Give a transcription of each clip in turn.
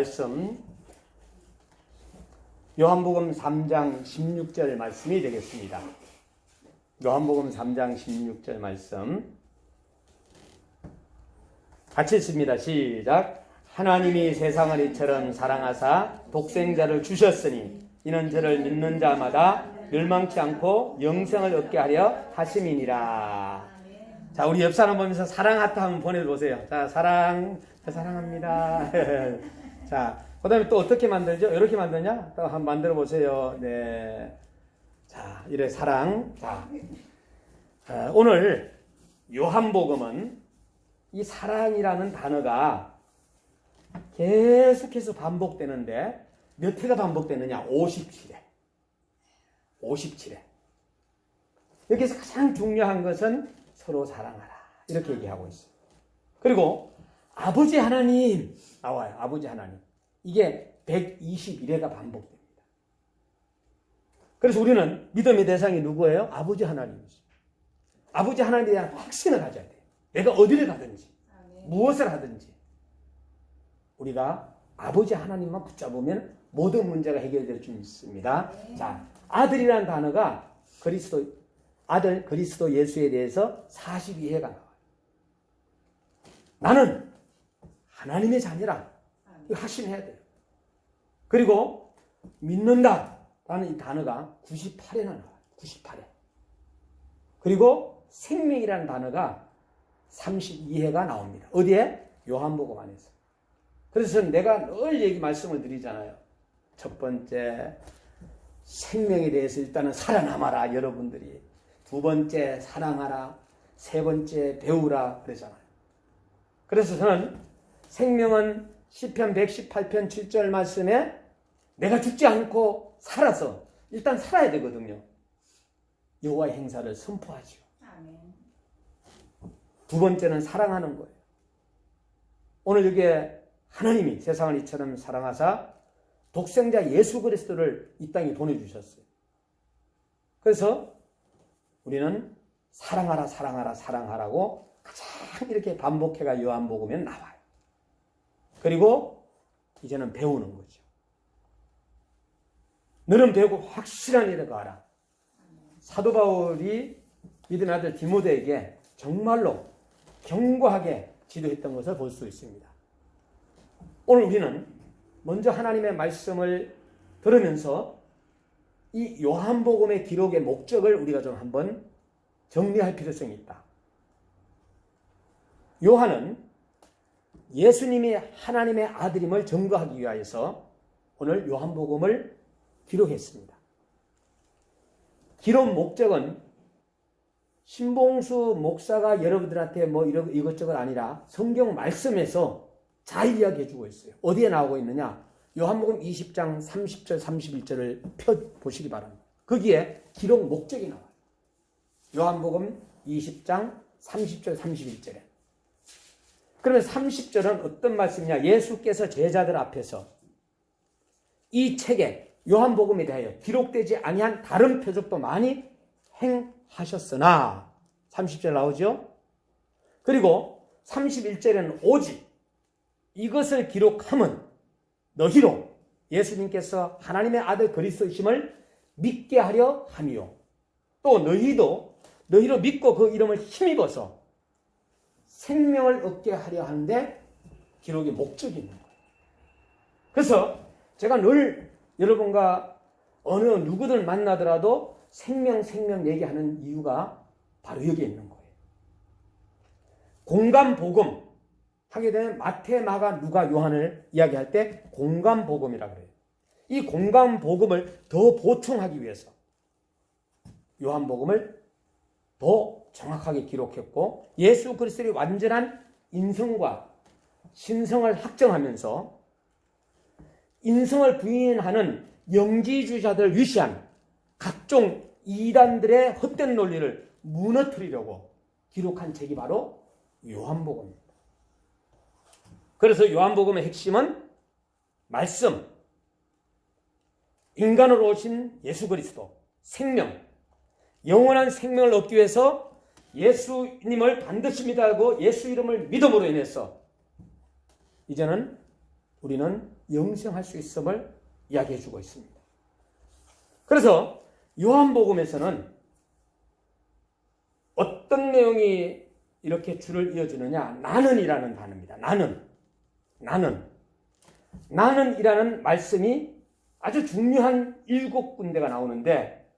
말씀 요한복음 3장 16절 말씀이 되겠습니다. 요한복음 3장 16절 말씀 같이 읽습니다. 시작. 하나님이 세상을 이처럼 사랑하사 독생자를 주셨으니 이는 저를 믿는 자마다 멸망치 않고 영생을 얻게 하려 하심이니라. 자, 우리 옆 사람 보면서 사랑하다 한번 보내보세요. 자, 사랑합니다. 자, 그 다음에 또 어떻게 만들죠? 이렇게 만드냐? 또 한번 만들어 보세요. 네. 자, 이래 사랑. 자, 오늘 요한복음은 이 사랑이라는 단어가 계속해서 반복되는데 몇 회가 반복되느냐? 57회. 57회. 여기서 가장 중요한 것은 서로 사랑하라. 이렇게 얘기하고 있어요. 그리고 아버지 하나님 나와요. 아버지 하나님. 이게 121회가 반복됩니다. 그래서 우리는 믿음의 대상이 누구예요? 아버지 하나님이죠. 아버지 하나님에 대한 확신을 가져야 돼요. 내가 어디를 가든지 무엇을 하든지 우리가 아버지 하나님만 붙잡으면 모든 문제가 해결될 수 있습니다. 자, 아들이라는 단어가 아들 그리스도 예수에 대해서 42회가 나와요. 나는 하나님의 자녀라. 이거 확신해야 돼요. 그리고 믿는다라는 이 단어가 98회나 나와요. 98회. 그리고 생명이라는 단어가 32회가 나옵니다. 어디에? 요한복음 안에서. 그래서 내가 늘 말씀을 드리잖아요. 첫 번째, 생명에 대해서 일단은 살아남아라, 여러분들이. 두 번째, 사랑하라. 세 번째, 배우라. 그러잖아요. 그래서 저는 생명은 시편 118편 7절 말씀에 내가 죽지 않고 살아서 일단 살아야 되거든요. 여호와의 행사를 선포하죠. 두 번째는 사랑하는 거예요. 오늘 여기에 하나님이 세상을 이처럼 사랑하사 독생자 예수 그리스도를 이 땅에 보내주셨어요. 그래서 우리는 사랑하라 사랑하라 사랑하라고 가장 이렇게 반복해가 요한복음에 나와요. 그리고 이제는 배우는 거죠. 너는 배우고 확실한 일을 가라. 사도 바울이 믿은 아들 디모데에게 정말로 견고하게 지도했던 것을 볼 수 있습니다. 오늘 우리는 먼저 하나님의 말씀을 들으면서 이 요한복음의 기록의 목적을 우리가 좀 한번 정리할 필요성이 있다. 요한은 예수님이 하나님의 아들임을 증거하기 위하여서 오늘 요한복음을 기록했습니다. 기록 목적은 신봉수 목사가 여러분들한테 뭐 이것저것 아니라 성경 말씀에서 잘 이야기해주고 있어요. 어디에 나오고 있느냐? 요한복음 20장 30절 31절을 펴보시기 바랍니다. 거기에 기록 목적이 나와요. 요한복음 20장 30절 31절에. 그러면 30절은 어떤 말씀이냐? 예수께서 제자들 앞에서 이 책에 요한복음에 대하여 기록되지 아니한 다른 표적도 많이 행하셨으나 30절 나오죠? 그리고 31절에는 오직 이것을 기록함은 너희로 예수님께서 하나님의 아들 그리스도이심을 믿게 하려 함이요. 또 너희로 믿고 그 이름을 힘입어서 생명을 얻게 하려 하는데 기록의 목적이 있는 거예요. 그래서 제가 늘 여러분과 어느 누구든 만나더라도 생명 얘기하는 이유가 바로 여기에 있는 거예요. 공감복음 하게 되면 마태, 마가, 누가, 요한을 이야기할 때 공감복음이라고 그래요. 이 공감복음을 더 보충하기 위해서 요한복음을 더 정확하게 기록했고 예수 그리스도의 완전한 인성과 신성을 확정하면서 인성을 부인하는 영지주의자들을 위시한 각종 이단들의 헛된 논리를 무너뜨리려고 기록한 책이 바로 요한복음입니다. 그래서 요한복음의 핵심은 말씀, 인간으로 오신 예수 그리스도, 생명, 영원한 생명을 얻기 위해서 예수님을 반드시 믿어야 하고 예수 이름을 믿음으로 인해서 이제는 우리는 영생할 수 있음을 이야기해 주고 있습니다. 그래서 요한복음에서는 어떤 내용이 이렇게 줄을 이어주느냐? 나는이라는 단어입니다. 나는이라는 말씀이 아주 중요한 7군데가 나오는데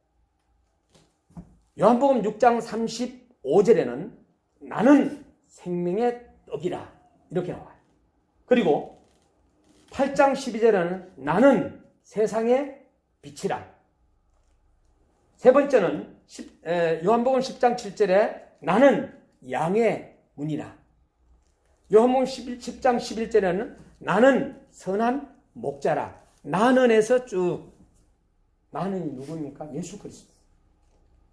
요한복음 6장 35절에는 나는 생명의 떡이라 이렇게 나와요. 그리고 8장 12절에는 나는 세상의 빛이라. 세 번째는 요한복음 10장 7절에 나는 양의 문이라. 요한복음 10장 11절에는 나는 선한 목자라. 나는에서 쭉 나는이 누굽니까? 예수 그리스도.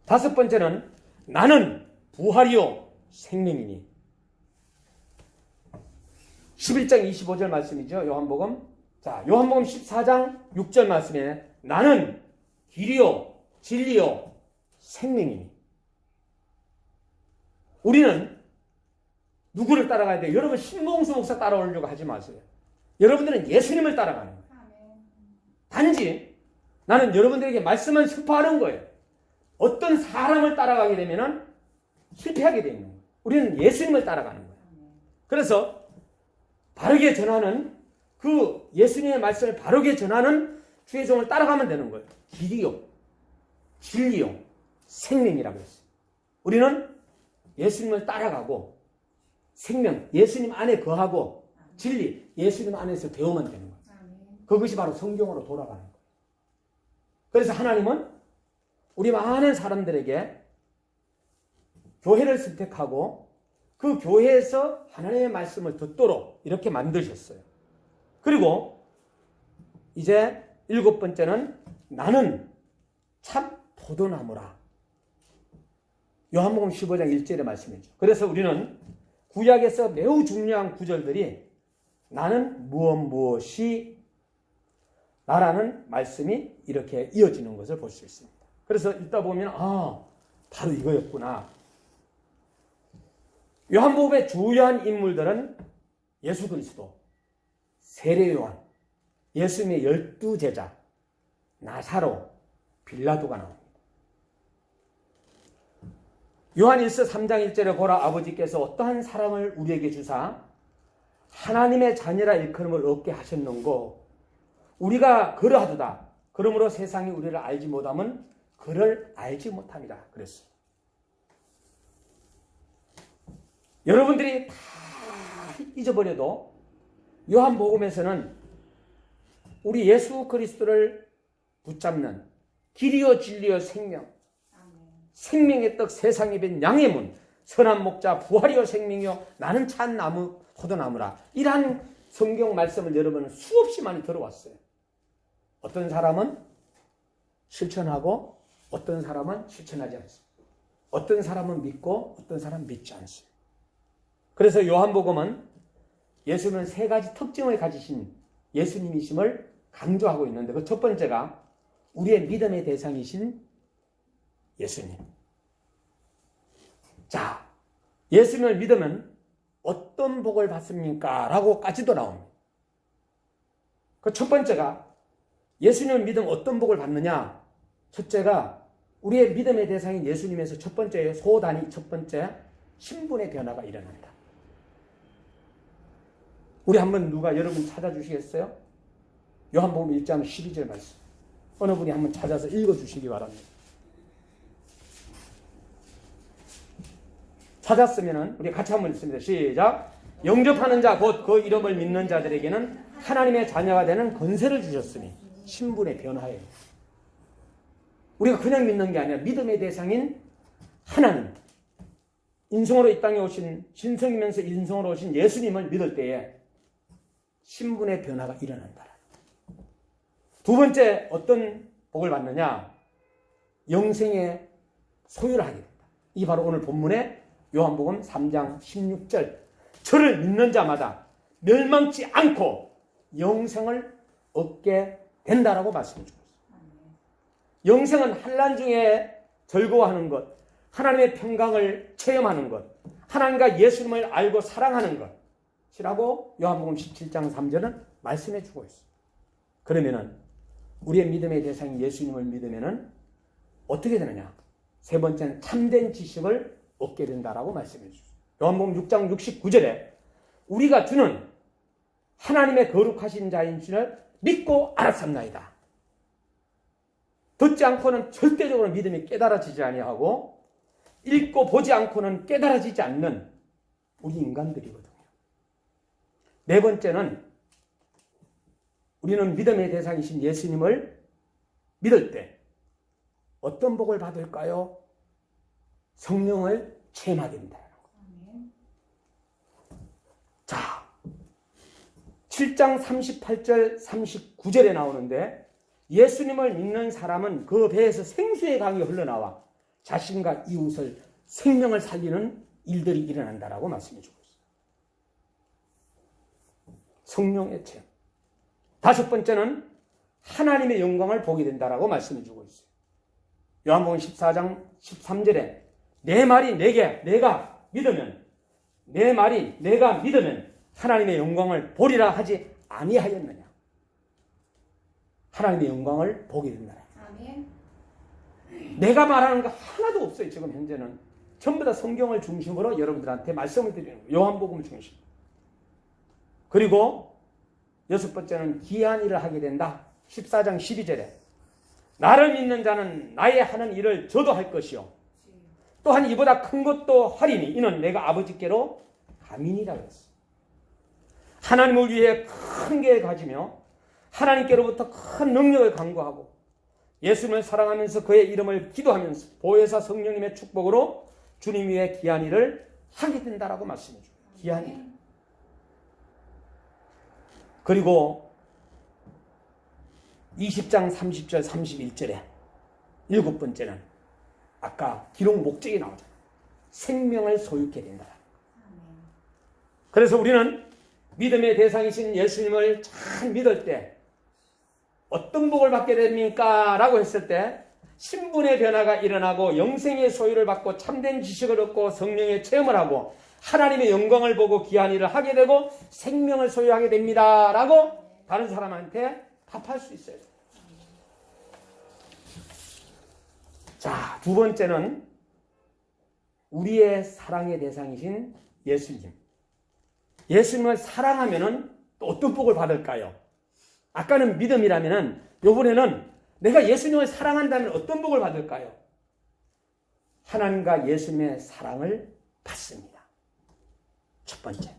다섯 번째는 나는 부활이요 생명이니. 11장 25절 말씀이죠. 요한복음. 자, 요한복음 14장 6절 말씀에 나는 길이요 진리요 생명이니. 우리는 누구를 따라가야 돼요? 여러분 신봉수 목사 따라오려고 하지 마세요. 여러분들은 예수님을 따라가는 거예요. 단지 나는 여러분들에게 말씀을 선포하는 거예요. 어떤 사람을 따라가게 되면 실패하게 되는 거예요. 우리는 예수님을 따라가는 거예요. 그래서 바르게 전하는 그 예수님의 말씀을 바르게 전하는 주의 종을 따라가면 되는 거예요. 길이요 진리요 생명이라고 했어요. 우리는 예수님을 따라가고 생명, 예수님 안에 거하고 진리, 예수님 안에서 배우면 되는 거예요. 그것이 바로 성경으로 돌아가는 거예요. 그래서 하나님은 우리 많은 사람들에게 교회를 선택하고 그 교회에서 하나님의 말씀을 듣도록 이렇게 만드셨어요. 그리고 이제 7번째는 나는 참 포도나무라. 요한복음 15장 1절의 말씀이죠. 그래서 우리는 구약에서 매우 중요한 구절들이 나는 무엇이 나라는 말씀이 이렇게 이어지는 것을 볼 수 있습니다. 그래서 읽다 보면 바로 이거였구나. 요한복음의 주요한 인물들은 예수 그리스도, 세례 요한, 예수님의 12제자, 나사로, 빌라도가 나옵니다. 요한일서 3장 1절에 보라 아버지께서 어떠한 사랑을 우리에게 주사 하나님의 자녀라 일컬음을 얻게 하셨는고 우리가 그러하도다. 그러므로 세상이 우리를 알지 못함은 그를 알지 못함이라 그랬어요. 여러분들이 다 잊어버려도 요한복음에서는 우리 예수 그리스도를 붙잡는 길이요 진리요 생명의 떡 세상에 빈 양의 문 선한 목자 부활이요 생명이요 나는 참 나무 포도나무라. 이러한 성경 말씀을 여러분은 수없이 많이 들어왔어요. 어떤 사람은 실천하고 어떤 사람은 실천하지 않습니다. 어떤 사람은 믿고 어떤 사람은 믿지 않습니다. 그래서 요한복음은 예수는 세 가지 특징을 가지신 예수님이심을 강조하고 있는데 그 첫 번째가 우리의 믿음의 대상이신 예수님. 자, 예수님을 믿으면 어떤 복을 받습니까? 라고까지도 나옵니다. 그 첫 번째가 예수님을 믿으면 어떤 복을 받느냐? 첫째가 우리의 믿음의 대상인 예수님에서 첫 번째예요. 소단이 첫 번째 신분의 변화가 일어난다. 우리 한번 누가 여러분 찾아주시겠어요? 요한복음 1장 12절 말씀. 어느 분이 한번 찾아서 읽어주시기 바랍니다. 찾았으면 우리 같이 한번 읽습니다. 시작. 영접하는 자 곧 그 이름을 믿는 자들에게는 하나님의 자녀가 되는 권세를 주셨으니 신분의 변화예요. 우리가 그냥 믿는 게 아니라 믿음의 대상인 하나님, 인성으로 이 땅에 오신 신성이면서 인성으로 오신 예수님을 믿을 때에 신분의 변화가 일어난다. 두 번째 어떤 복을 받느냐? 영생의 소유를 하게 된다. 이 바로 오늘 본문의 요한복음 3장 16절 저를 믿는 자마다 멸망치 않고 영생을 얻게 된다라고 말씀해 주고 있습니다. 영생은 환난 중에 즐거워하는 것, 하나님의 평강을 체험하는 것, 하나님과 예수님을 알고 사랑하는 것이라고 요한복음 17장 3절은 말씀해 주고 있습니다. 그러면은 우리의 믿음의 대상인 예수님을 믿으면은 어떻게 되느냐? 세 번째는 참된 지식을 얻게 된다라고 말씀해 주셨어요. 요한복음 6장 69절에 우리가 주는 하나님의 거룩하신 자인 줄을 믿고 알았습나이다. 듣지 않고는 절대적으로 믿음이 깨달아지지 아니하고 읽고 보지 않고는 깨달아지지 않는 우리 인간들이거든요. 네 번째는 우리는 믿음의 대상이신 예수님을 믿을 때 어떤 복을 받을까요? 성령을 체험하게 된다. 자, 7장 38절 39절에 나오는데 예수님을 믿는 사람은 그 배에서 생수의 강이 흘러나와 자신과 이웃을 생명을 살리는 일들이 일어난다라고 말씀해 주고 있어요. 성령의 체험. 다섯 번째는 하나님의 영광을 보게 된다라고 말씀해 주고 있어요. 요한복음 14장 13절에 내 말이 내가 믿으면 내 말이 내가 믿으면 하나님의 영광을 보리라 하지 아니하였느냐. 하나님의 영광을 보게 된다. 아멘. 내가 말하는 거 하나도 없어요. 지금 현재는 전부 다 성경을 중심으로 여러분들한테 말씀을 드리는 거예요. 요한복음 중심. 그리고 여섯 번째는 기이한 일을 하게 된다. 14장 12절에 나를 믿는 자는 나의 하는 일을 저도 할 것이요 또한 이보다 큰 것도 하리니 이는 내가 아버지께로 감인이라 그랬어요. 하나님을 위해 큰 계획을 가지며 하나님께로부터 큰 능력을 간구하고 예수님을 사랑하면서 그의 이름을 기도하면서 보혜사 성령님의 축복으로 주님 위해 귀한 일을 하게 된다라고 말씀해 줘요. 귀한 일. 그리고 20장 30절 31절에 일곱 번째는 아까 기록 목적이 나오잖아요. 생명을 소유케 된다. 그래서 우리는 믿음의 대상이신 예수님을 잘 믿을 때 어떤 복을 받게 됩니까? 라고 했을 때 신분의 변화가 일어나고 영생의 소유를 받고 참된 지식을 얻고 성령의 체험을 하고 하나님의 영광을 보고 귀한 일을 하게 되고 생명을 소유하게 됩니다. 라고 다른 사람한테 답할 수 있어요. 자, 두 번째는 우리의 사랑의 대상이신 예수님. 예수님을 사랑하면은 또 어떤 복을 받을까요? 아까는 믿음이라면은 이번에는 내가 예수님을 사랑한다면 어떤 복을 받을까요? 하나님과 예수님의 사랑을 받습니다. 첫 번째.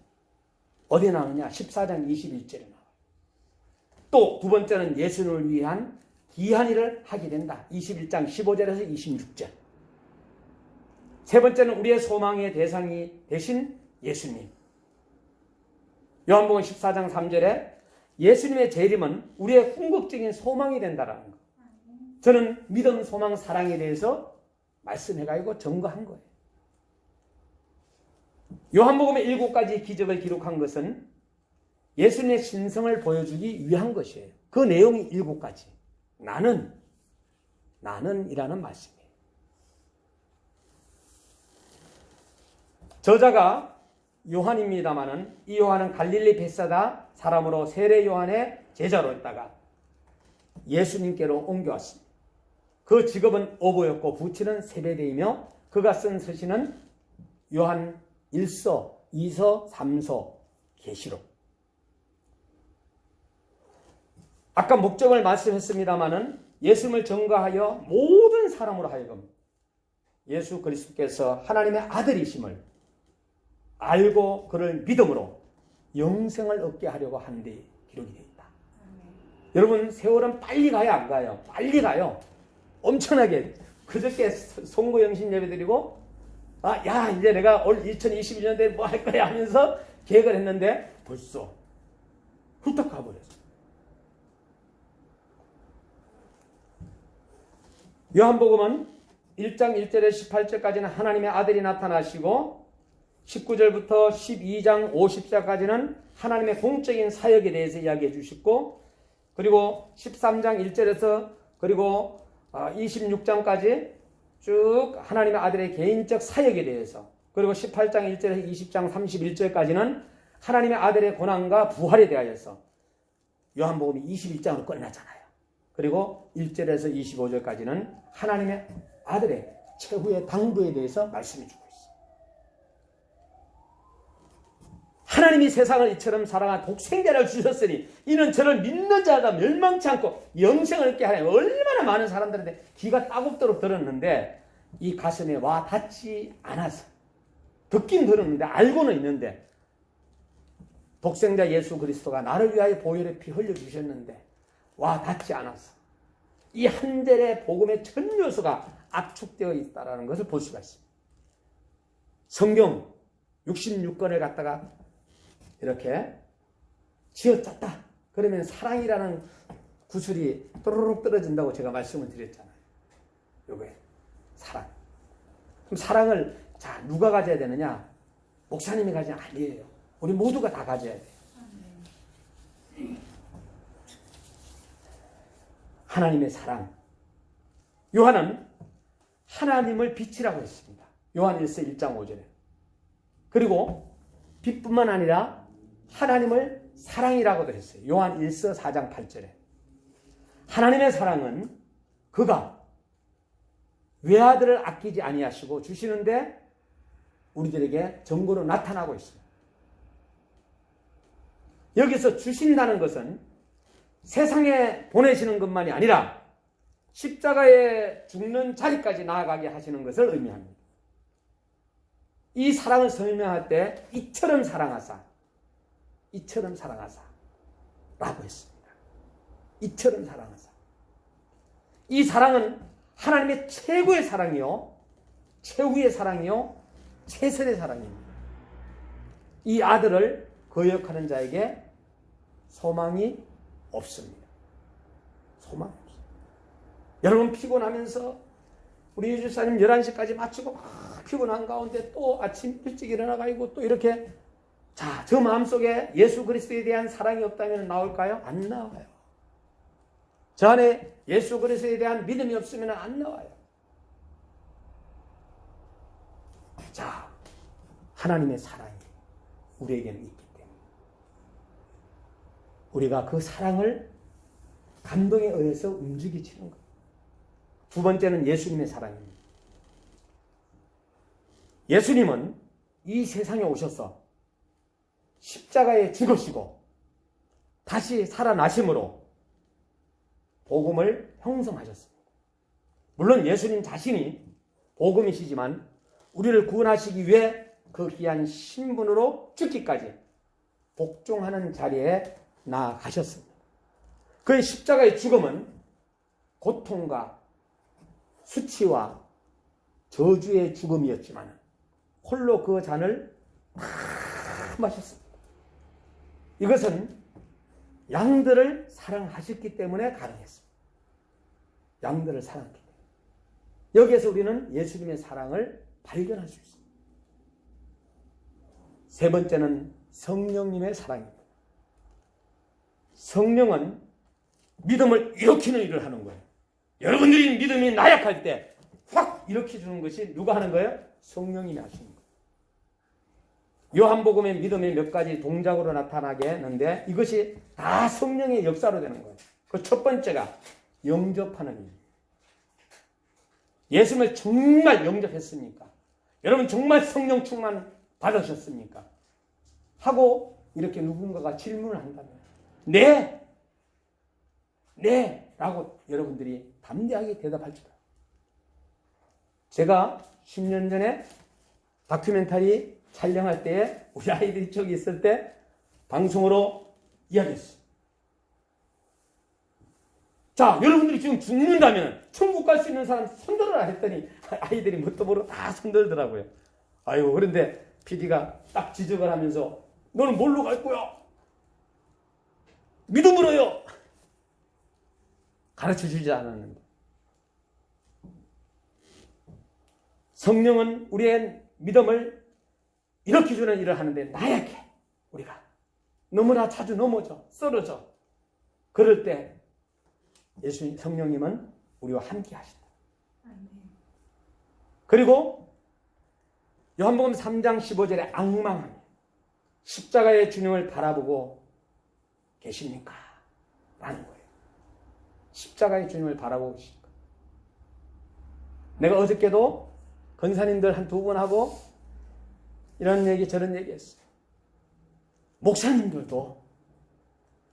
어디에 나오느냐? 14장 21절에 나와요. 또 두 번째는 예수님을 위한 귀한 일을 하게 된다. 21장 15절에서 26절. 세 번째는 우리의 소망의 대상이 되신 예수님. 요한복음 14장 3절에 예수님의 재림은 우리의 궁극적인 소망이 된다라는 거. 저는 믿음, 소망, 사랑에 대해서 말씀해가지고 증거한 거예요. 요한복음의 7가지 기적을 기록한 것은 예수님의 신성을 보여주기 위한 것이에요. 그 내용이 7가지. 나는 이라는 말씀이에요. 저자가 요한입니다마는 이 요한은 갈릴리 벳사다 사람으로 세례 요한의 제자로 있다가 예수님께로 옮겨왔습니다. 그 직업은 어부였고 부친은 세베대이며 그가 쓴 서신은 요한 1서, 2서, 3서, 계시록. 아까 목적을 말씀했습니다마는 예수님을 전가하여 모든 사람으로 하여금 예수 그리스도께서 하나님의 아들이심을 알고 그를 믿음으로 영생을 얻게 하려고 하는 데 기록이 되어 있다. 여러분 세월은 빨리 가요 안 가요? 빨리 가요. 엄청나게. 그저께 송구영신 예배 드리고 이제 내가 올 2021년도에 뭐 할 거야 하면서 계획을 했는데 벌써 훌떡 가버렸어. 요한복음은 1장 1절에 18절까지는 하나님의 아들이 나타나시고 19절부터 12장 50절까지는 하나님의 공적인 사역에 대해서 이야기해 주시고 그리고 13장 1절에서 그리고 26장까지 쭉 하나님의 아들의 개인적 사역에 대해서 그리고 18장 1절에서 20장 31절까지는 하나님의 아들의 고난과 부활에 대하여서 요한복음 21장으로 끝나잖아요. 그리고 1절에서 25절까지는 하나님의 아들의 최후의 당부에 대해서 말씀해 주고 있어요. 하나님이 세상을 이처럼 사랑한 독생자를 주셨으니 이는 저를 믿는 자가 멸망치 않고 영생을 얻게 하나님. 얼마나 많은 사람들한테 귀가 따갑도록 들었는데 이 가슴에 와 닿지 않아서 듣긴 들었는데 알고는 있는데 독생자 예수 그리스도가 나를 위하여 보혈의 피 흘려주셨는데 와 닿지 않아서 이 한 절의 복음의 전 요소가 압축되어 있다는 것을 볼 수가 있습니다. 성경 66권을 갖다가 이렇게 쥐어짰다. 그러면 사랑이라는 구슬이 또르륵 떨어진다고 제가 말씀을 드렸잖아요. 요게 사랑. 그럼 사랑을 자 누가 가져야 되느냐? 목사님이 가져야 아니에요. 우리 모두가 다 가져야 돼요. 하나님의 사랑. 요한은 하나님을 빛이라고 했습니다. 요한 1서 1장 5절에. 그리고 빛뿐만 아니라 하나님을 사랑이라고도 했어요. 요한 1서 4장 8절에. 하나님의 사랑은 그가 외아들을 아끼지 아니하시고 주시는데 우리들에게 증거로 나타나고 있습니다. 여기서 주신다는 것은 세상에 보내시는 것만이 아니라 십자가에 죽는 자리까지 나아가게 하시는 것을 의미합니다. 이 사랑을 설명할 때 이처럼 사랑하사 라고 했습니다. 이처럼 사랑하사. 이 사랑은 하나님의 최고의 사랑이요, 최후의 사랑이요, 최선의 사랑입니다. 이 아들을 거역하는 자에게 소망이 없습니다. 소망이 없습니다. 여러분 피곤하면서 우리 유주사님 11시까지 마치고 막 피곤한 가운데 또 아침 일찍 일어나가지고 또 이렇게 자, 저 마음속에 예수 그리스도에 대한 사랑이 없다면 나올까요? 안 나와요. 저 안에 예수 그리스도에 대한 믿음이 없으면 안 나와요. 자, 하나님의 사랑이 우리에게는 있기 때문에 우리가 그 사랑을 감동에 의해서 움직이치는 것. 두 번째는 예수님의 사랑입니다. 예수님은 이 세상에 오셔서 십자가에 죽으시고 다시 살아나심으로 복음을 형성하셨습니다. 물론 예수님 자신이 복음이시지만 우리를 구원하시기 위해 그 귀한 신분으로 죽기까지 복종하는 자리에 나아가셨습니다. 그의 십자가의 죽음은 고통과 수치와 저주의 죽음이었지만 홀로 그 잔을 다 마셨습니다. 이것은 양들을 사랑하셨기 때문에 가능했습니다. 양들을 사랑했기 때문에. 여기에서 우리는 예수님의 사랑을 발견할 수 있습니다. 세 번째는 성령님의 사랑입니다. 성령은 믿음을 일으키는 일을 하는 거예요. 여러분들이 믿음이 나약할 때 확 일으켜주는 것이 누가 하는 거예요? 성령님이 하시는 거예요. 요한복음의 믿음의 몇 가지 동작으로 나타나게 했는데 이것이 다 성령의 역사로 되는 거예요. 그 첫 번째가 영접하는 일. 예수님을 정말 영접했습니까? 여러분 정말 성령 충만 받으셨습니까? 하고 이렇게 누군가가 질문을 한다면 네! 네! 라고 여러분들이 담대하게 대답할 줄 알아요. 제가 10년 전에 다큐멘터리 촬영할 때에 우리 아이들이 저기 있을 때 방송으로 이야기했어요. 자, 여러분들이 지금 죽는다면 천국 갈 수 있는 사람 손들어라 했더니 아이들이 뭣도 모르고 다 손들더라고요. 아이고, 그런데 PD가 딱 지적을 하면서 너는 뭘로 갈 거야? 믿음으로요. 가르쳐주지 않았는데. 성령은 우리의 믿음을 일으켜주는 일을 하는데 나약해. 우리가 너무나 자주 넘어져, 쓰러져. 그럴 때 예수님 성령님은 우리와 함께 하신다. 그리고 요한복음 3장 15절에 앙망합니다. 십자가의 주님을 바라보고 계십니까? 라는 거예요. 십자가의 주님을 바라보고 계신 거예요. 내가 어저께도 권사님들 한 두 분 하고 이런 얘기 저런 얘기 했어요. 목사님들도,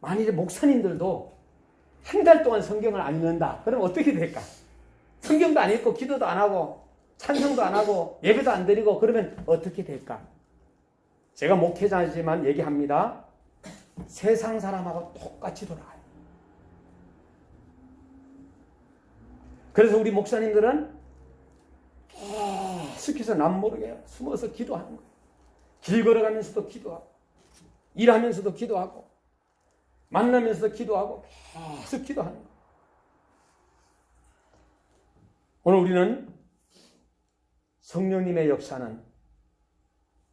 만일에 목사님들도 한 달 동안 성경을 안 읽는다. 그럼 어떻게 될까? 성경도 안 읽고 기도도 안 하고 찬송도 안 하고 예배도 안 드리고 그러면 어떻게 될까? 제가 목회자지만 얘기합니다. 세상 사람하고 똑같이 돌아가요. 그래서 우리 목사님들은 계속해서 남 모르게 숨어서 기도하는 거예요. 길 걸어가면서도 기도하고 일하면서도 기도하고 만나면서도 기도하고 계속 기도하는 거예요. 오늘 우리는 성령님의 역사는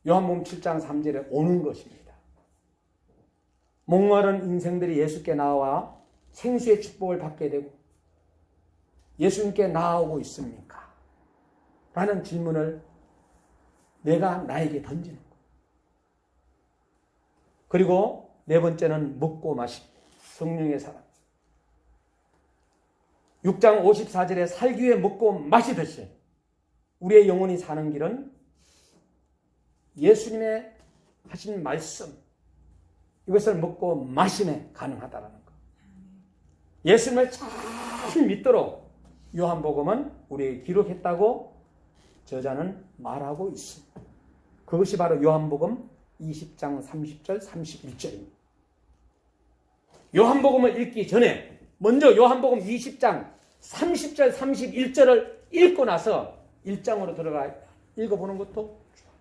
요한복음 7장 3절에 오는 것입니다. 목마른 인생들이 예수께 나와 생수의 축복을 받게 되고 예수님께 나아오고 있습니까? 라는 질문을 내가 나에게 던지는 거예요. 그리고 네 번째는 먹고 마시고 성령의 사람. 6장 54절에 살기 위해 먹고 마시듯이 우리의 영혼이 사는 길은 예수님의 하신 말씀 이것을 먹고 마심에 가능하다는 것. 예수님을 잘 믿도록 요한복음은 우리에게 기록했다고 저자는 말하고 있습니다. 그것이 바로 요한복음 20장 30절 31절입니다. 요한복음을 읽기 전에 먼저 요한복음 20장 30절 31절을 읽고 나서 1장으로 들어가 읽어보는 것도 좋아요.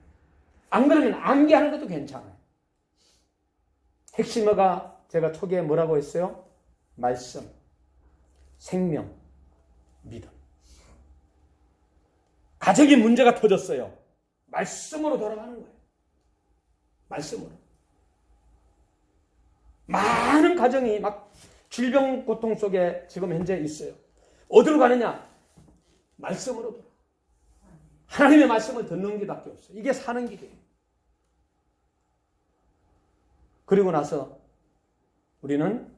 안 그러면 암기하는 것도 괜찮아요. 핵심어가 제가 초기에 뭐라고 했어요? 말씀, 생명, 믿음. 가정이 문제가 터졌어요. 말씀으로 돌아가는 거예요. 말씀으로. 많은 가정이 막 질병 고통 속에 지금 현재 있어요. 어디로 가느냐? 말씀으로 돌아. 하나님의 말씀을 듣는 길밖에 없어요. 이게 사는 길이에요. 그리고 나서 우리는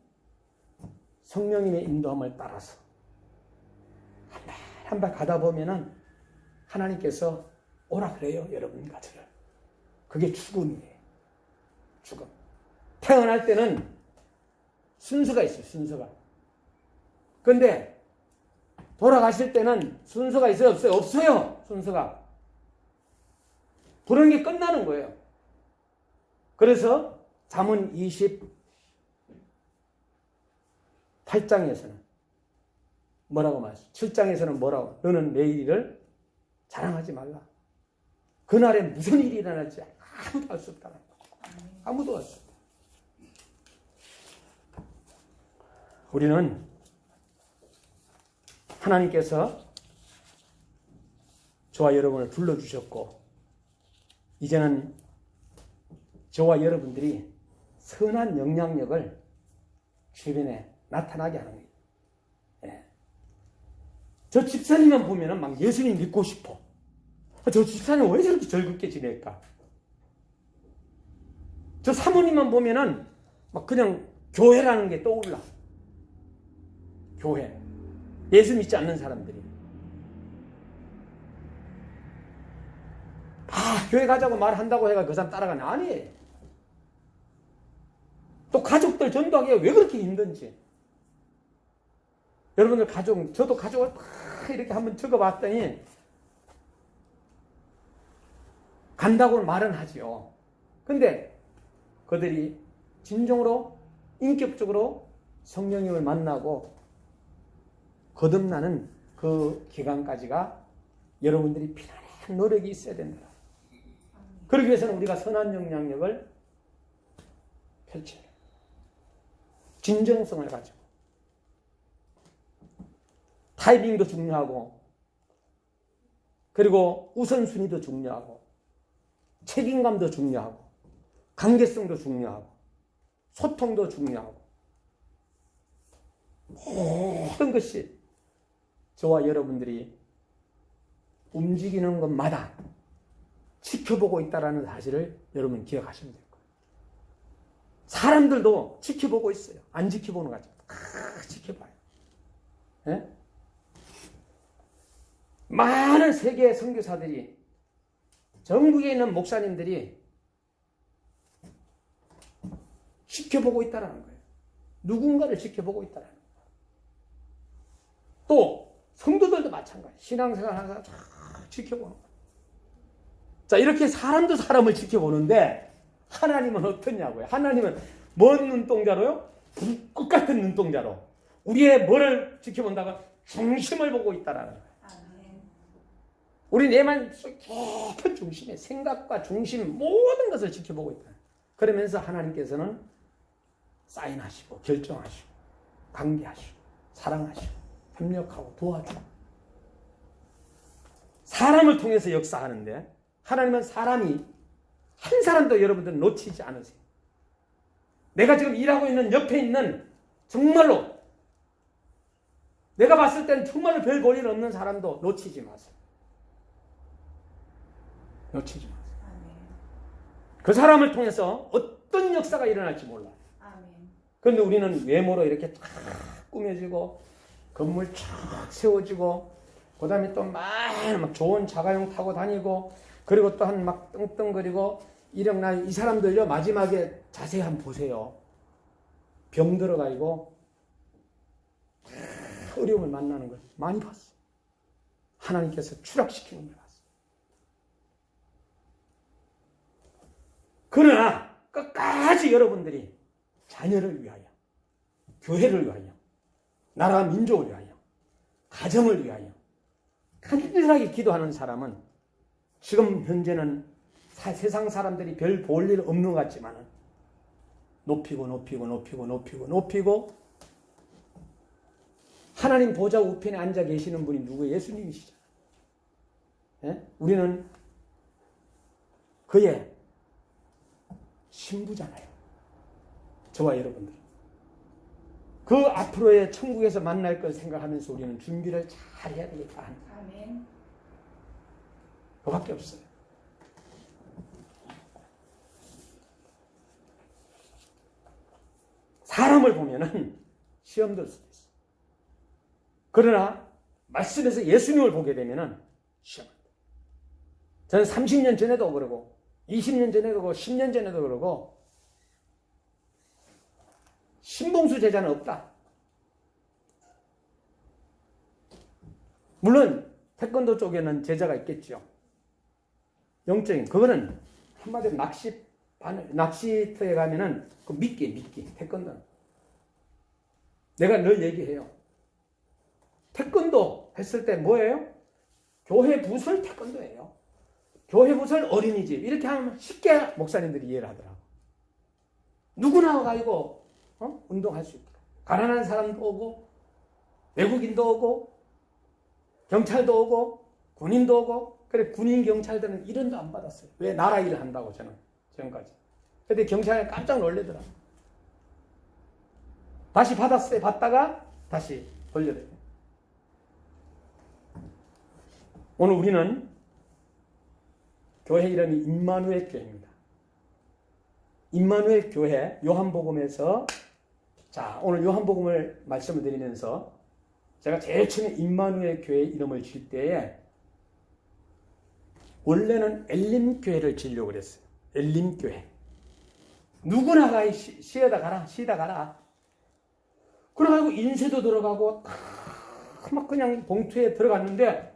성령님의 인도함을 따라서 한 발 가다 보면은 하나님께서 오라 그래요. 여러분과 저를. 그게 죽음이에요. 죽음. 태어날 때는 순서가 있어요. 순서가. 그런데 돌아가실 때는 순서가 있어요? 없어요? 없어요. 순서가. 부르는 게 끝나는 거예요. 그래서 잠언 28장에서는 뭐라고 말했어요? 7장에서는 뭐라고? 너는 내일을 자랑하지 말라. 그날에 무슨 일이 일어날지 아무도 알 수 없다. 아무도 알 수 없다. 우리는 하나님께서 저와 여러분을 불러주셨고 이제는 저와 여러분들이 선한 영향력을 주변에 나타나게 하는 거예요. 예. 저 집사님만 보면은 막 예수님 믿고 싶어. 저 집사님 왜 저렇게 즐겁게 지낼까? 저 사모님만 보면은 막 그냥 교회라는 게 떠올라. 교회. 예수 믿지 않는 사람들이. 교회 가자고 말한다고 해가 그 사람 따라가네. 아니. 또 가족들 전도하기가 왜 그렇게 힘든지. 여러분들 가족, 저도 가족을 다 이렇게 한번 적어봤더니 간다고는 말은 하지요. 근데 그들이 진정으로 인격적으로 성령님을 만나고 거듭나는 그 기간까지가 여러분들이 피나는 노력이 있어야 된다. 그러기 위해서는 우리가 선한 영향력을 펼쳐야 돼요. 진정성을 가지고. 타이밍도 중요하고, 그리고 우선순위도 중요하고, 책임감도 중요하고, 관계성도 중요하고, 소통도 중요하고, 모든 것이 저와 여러분들이 움직이는 것마다 지켜보고 있다는 사실을 여러분 기억하시면 될 거예요. 사람들도 지켜보고 있어요. 안 지켜보는 거 같아요. 지켜봐요. 예? 많은 세계 선교사들이, 전국에 있는 목사님들이 지켜보고 있다는 거예요. 누군가를 지켜보고 있다는 거예요. 또 성도들도 마찬가지. 신앙생활 하다가 쫙 지켜보는 거예요. 자, 이렇게 사람도 사람을 지켜보는데 하나님은 어떠냐고요? 하나님은 뭔 눈동자로요? 불꽃 같은 눈동자로 우리의 뭐를 지켜본다고? 중심을 보고 있다라는 거예요. 우리 내만 깊은 중심에 생각과 중심 모든 것을 지켜보고 있다. 그러면서 하나님께서는 사인하시고 결정하시고 관계하시고 사랑하시고 협력하고 도와주고 사람을 통해서 역사하는데 하나님은 사람이 한 사람도 여러분들 놓치지 않으세요. 내가 지금 일하고 있는 옆에 있는 정말로 내가 봤을 때는 정말로 별 볼일 없는 사람도 놓치지 마세요. 놓치지 마세요. 그 사람을 통해서 어떤 역사가 일어날지 몰라요. 그런데 우리는 외모로 이렇게 탁 꾸며지고 건물 쫙 세워지고 그 다음에 또 막 좋은 자가용 타고 다니고 그리고 또 한 막 떵떵거리고 이런 이 사람들요 마지막에 자세히 한번 보세요. 병 들어가지고 어려움을 만나는 걸 많이 봤어요. 하나님께서 추락시키는 걸 봤어요. 그러나 끝까지 여러분들이 자녀를 위하여, 교회를 위하여, 나라 민족을 위하여, 가정을 위하여 간절하게 기도하는 사람은 지금 현재는 세상 사람들이 별 볼 일 없는 것 같지만 높이고 하나님 보좌 우편에 앉아 계시는 분이 누구예요? 예수님이시잖아요. 예? 우리는 그의 신부잖아요. 저와 여러분들. 그 앞으로의 천국에서 만날 걸 생각하면서 우리는 준비를 잘 해야 되겠다. 아멘. 그밖에 없어요. 사람을 보면은 시험 들 수도 있어요. 그러나 말씀에서 예수님을 보게 되면은 시험 안 돼요. 저는 30년 전에도 그러고 20년 전에도 그러고 10년 전에도 그러고 신봉수 제자는 없다. 물론 태권도 쪽에는 제자가 있겠죠. 영적인 그거는 한마디로 낚시터에 가면은 그 미끼 태권도는 내가 늘 얘기해요. 태권도 했을 때 뭐예요? 교회 부설 태권도예요. 교회 부설 어린이집 이렇게 하면 쉽게 목사님들이 이해를 하더라고. 누구나 와가지고 운동할 수 있도록 가난한 사람도 오고 외국인도 오고 경찰도 오고 군인도 오고 그래 군인 경찰들은 이런도 안 받았어요. 왜? 나라 일을 한다고 저는 지금까지. 근데 경찰이 깜짝 놀래더라. 다시 받았어요. 받다가 다시 돌려드려요. 오늘 우리는 교회 이름이 임마누엘 교회입니다. 임마누엘 교회 요한복음에서 자 오늘 요한복음을 말씀을 드리면서 제가 제일 처음에 임마누엘 교회 이름을 질 때에 원래는 엘림교회를 지으려고 그랬어요. 엘림교회. 누구나 가 쉬다 가라. 그래가지고 인쇄도 들어가고 막 그냥 봉투에 들어갔는데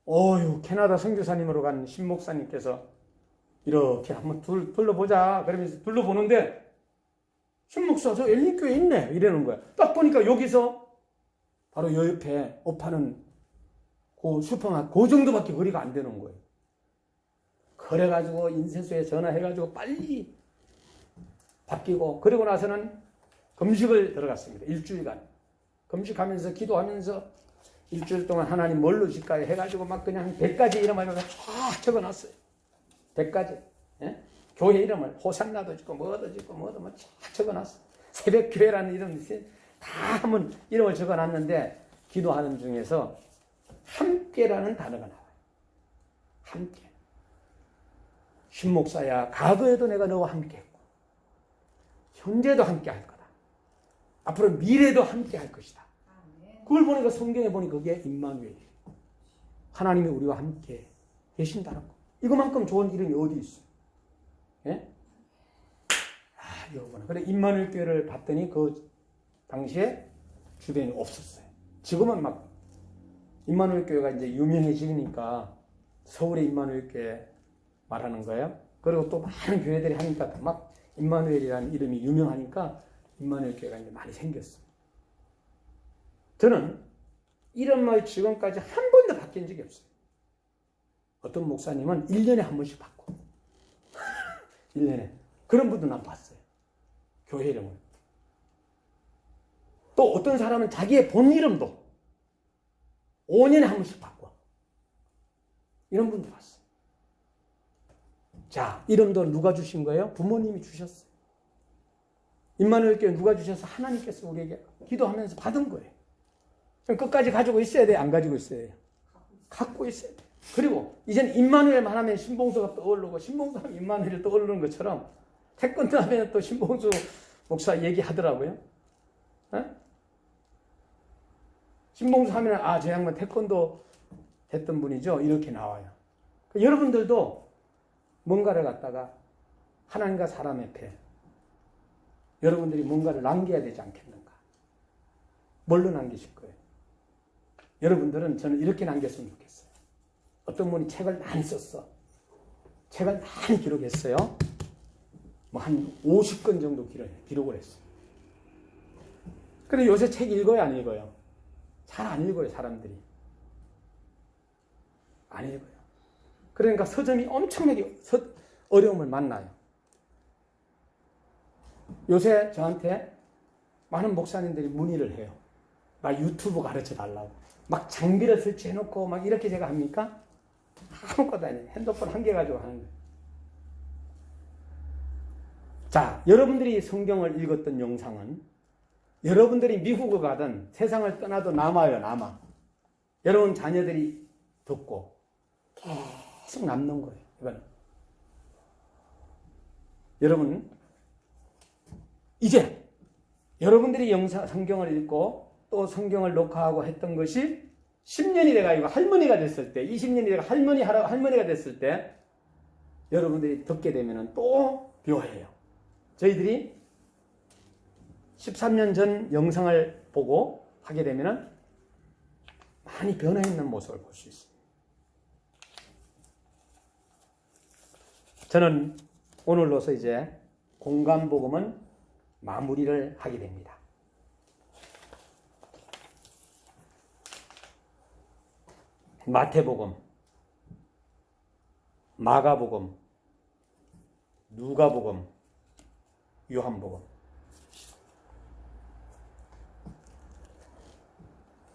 어휴 캐나다 선교사님으로 간 신목사님께서 이렇게 한번 둘러보자 그러면서 둘러보는데 신목사 저 엘림교회 있네 이러는 거야. 딱 보니까 여기서 바로 요 옆에 업하는 그 슈퍼마켓 그 정도밖에 거리가 안 되는 거예요. 그래가지고 인쇄소에 전화해가지고 빨리 바뀌고 그러고 나서는 금식을 들어갔습니다. 일주일간 금식하면서 기도하면서 일주일 동안 하나님 뭘로 질까요 해가지고 막 그냥 100가지 이름을 쫙 적어놨어요. 100가지 예? 교회 이름을 호산나도 짓고 뭐도 쫙 적어놨어요. 새벽교회라는 이름 다 한번 이름을 적어놨는데 기도하는 중에서 함께라는 단어가 나와요. 함께. 신목사야 과거에도 내가 너와 함께했고 현재도 함께 할 거다. 앞으로 미래도 함께 할 것이다. 그걸 보니까 성경에 보니 그게 임마누엘이에요. 하나님이 우리와 함께 계신다는 거. 이거만큼 좋은 이름이 어디 있어요? 예? 여러분. 그래, 임마누엘 교회를 봤더니 그 당시에 주변이 없었어요. 지금은 막 임마누엘 교회가 이제 유명해지니까 서울의 임마누엘 교회 말하는 거예요. 그리고 또 많은 교회들이 하니까 막 임마누엘이라는 이름이 유명하니까 임마누엘 교회가 이제 많이 생겼어요. 저는 이런 말 지금까지 한 번도 바뀐 적이 없어요. 어떤 목사님은 1년에 한 번씩 바꿔. 1년에. 그런 분도 난 봤어요. 교회 이름을. 또 어떤 사람은 자기의 본 이름도 5년에 한 번씩 바꿔. 이런 분도 봤어요. 자, 이름도 누가 주신 거예요? 부모님이 주셨어요. 임마누엘 교회 누가 주셔서 하나님께서 우리에게 기도하면서 받은 거예요. 끝까지 가지고 있어야 돼? 안 가지고 있어야 돼요? 갖고 있어야 돼. 그리고 이제는 임마누엘만 하면 신봉수가 떠오르고 신봉수 하면 임마누엘이 떠오르는 것처럼 태권도 하면 또 신봉수 목사 얘기하더라고요. 에? 신봉수 하면 저 양반 태권도 했던 분이죠. 이렇게 나와요. 여러분들도 뭔가를 갖다가 하나님과 사람 앞에 여러분들이 뭔가를 남겨야 되지 않겠는가? 뭘로 남기실 거예요? 여러분들은 저는 이렇게 남겼으면 좋겠어요. 어떤 분이 책을 많이 썼어. 책을 많이 기록했어요. 뭐 한 50권 정도 기록을 했어요. 근데 요새 책 읽어요, 안 읽어요? 잘 안 읽어요, 사람들이. 안 읽어요. 그러니까 서점이 엄청나게 어려움을 만나요. 요새 저한테 많은 목사님들이 문의를 해요. 막 유튜브 가르쳐 달라고. 막 장비를 설치해놓고 막 이렇게 제가 합니까? 아무것도 아니에요. 핸드폰 한 개 가지고 하는 거예요. 자, 여러분들이 성경을 읽었던 영상은 여러분들이 미국을 가든 세상을 떠나도 남아요, 남아. 여러분 자녀들이 듣고 계속 남는 거예요. 이거는. 여러분, 이제 여러분들이 성경을 읽고 또 성경을 녹화하고 했던 것이 10년이 돼가지고 할머니가 됐을 때, 20년이 돼가 할머니가 됐을 때 여러분들이 듣게 되면 또 묘해요. 저희들이 13년 전 영상을 보고 하게 되면 많이 변화있는 모습을 볼 수 있습니다. 저는 오늘로서 이제 공간복음은 마무리를 하게 됩니다. 마태복음, 마가복음, 누가복음, 요한복음.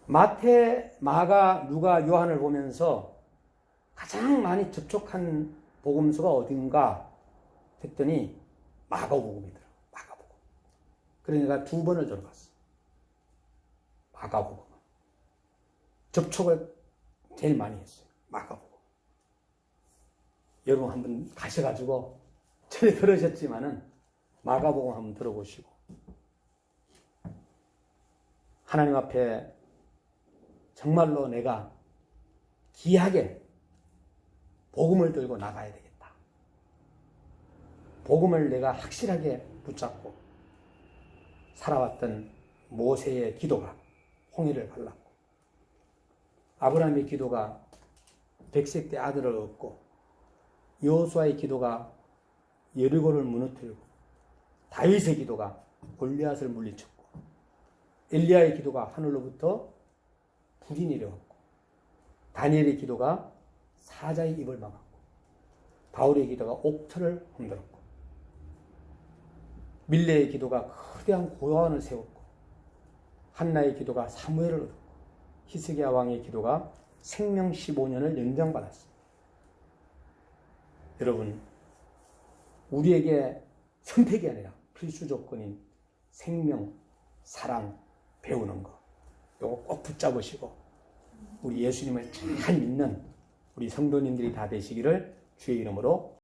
마태, 마가, 누가, 요한을 보면서 가장 많이 접촉한 복음서가 어딘가 했더니 마가복음이더라고요. 마가복음. 그러니까 2번을 들어갔어. 마가복음. 접촉을 제일 많이 했어요. 마가복음. 여러분 한번 가셔가지고 전에 들으셨지만은 마가복음 한번 들어보시고 하나님 앞에 정말로 내가 귀하게 복음을 들고 나가야 되겠다. 복음을 내가 확실하게 붙잡고 살아왔던 모세의 기도가 홍해를 갈랐고 아브라함의 기도가 백색 때 아들을 얻고 여호수아의 기도가 여리고를 무너뜨리고 다윗의 기도가 골리앗을 물리쳤고 엘리야의 기도가 하늘로부터 불이 내려왔고 다니엘의 기도가 사자의 입을 막았고 바울의 기도가 옥터를 흔들었고 밀레의 기도가 거대한 고아원을 세웠고 한나의 기도가 사무엘을 얻었고 히스기야 왕의 기도가 생명 15년을 연장받았습니다. 여러분, 우리에게 선택이 아니라 필수 조건인 생명, 사랑, 배우는 거 이거 꼭 붙잡으시고 우리 예수님을 잘 믿는 우리 성도님들이 다 되시기를 주의 이름으로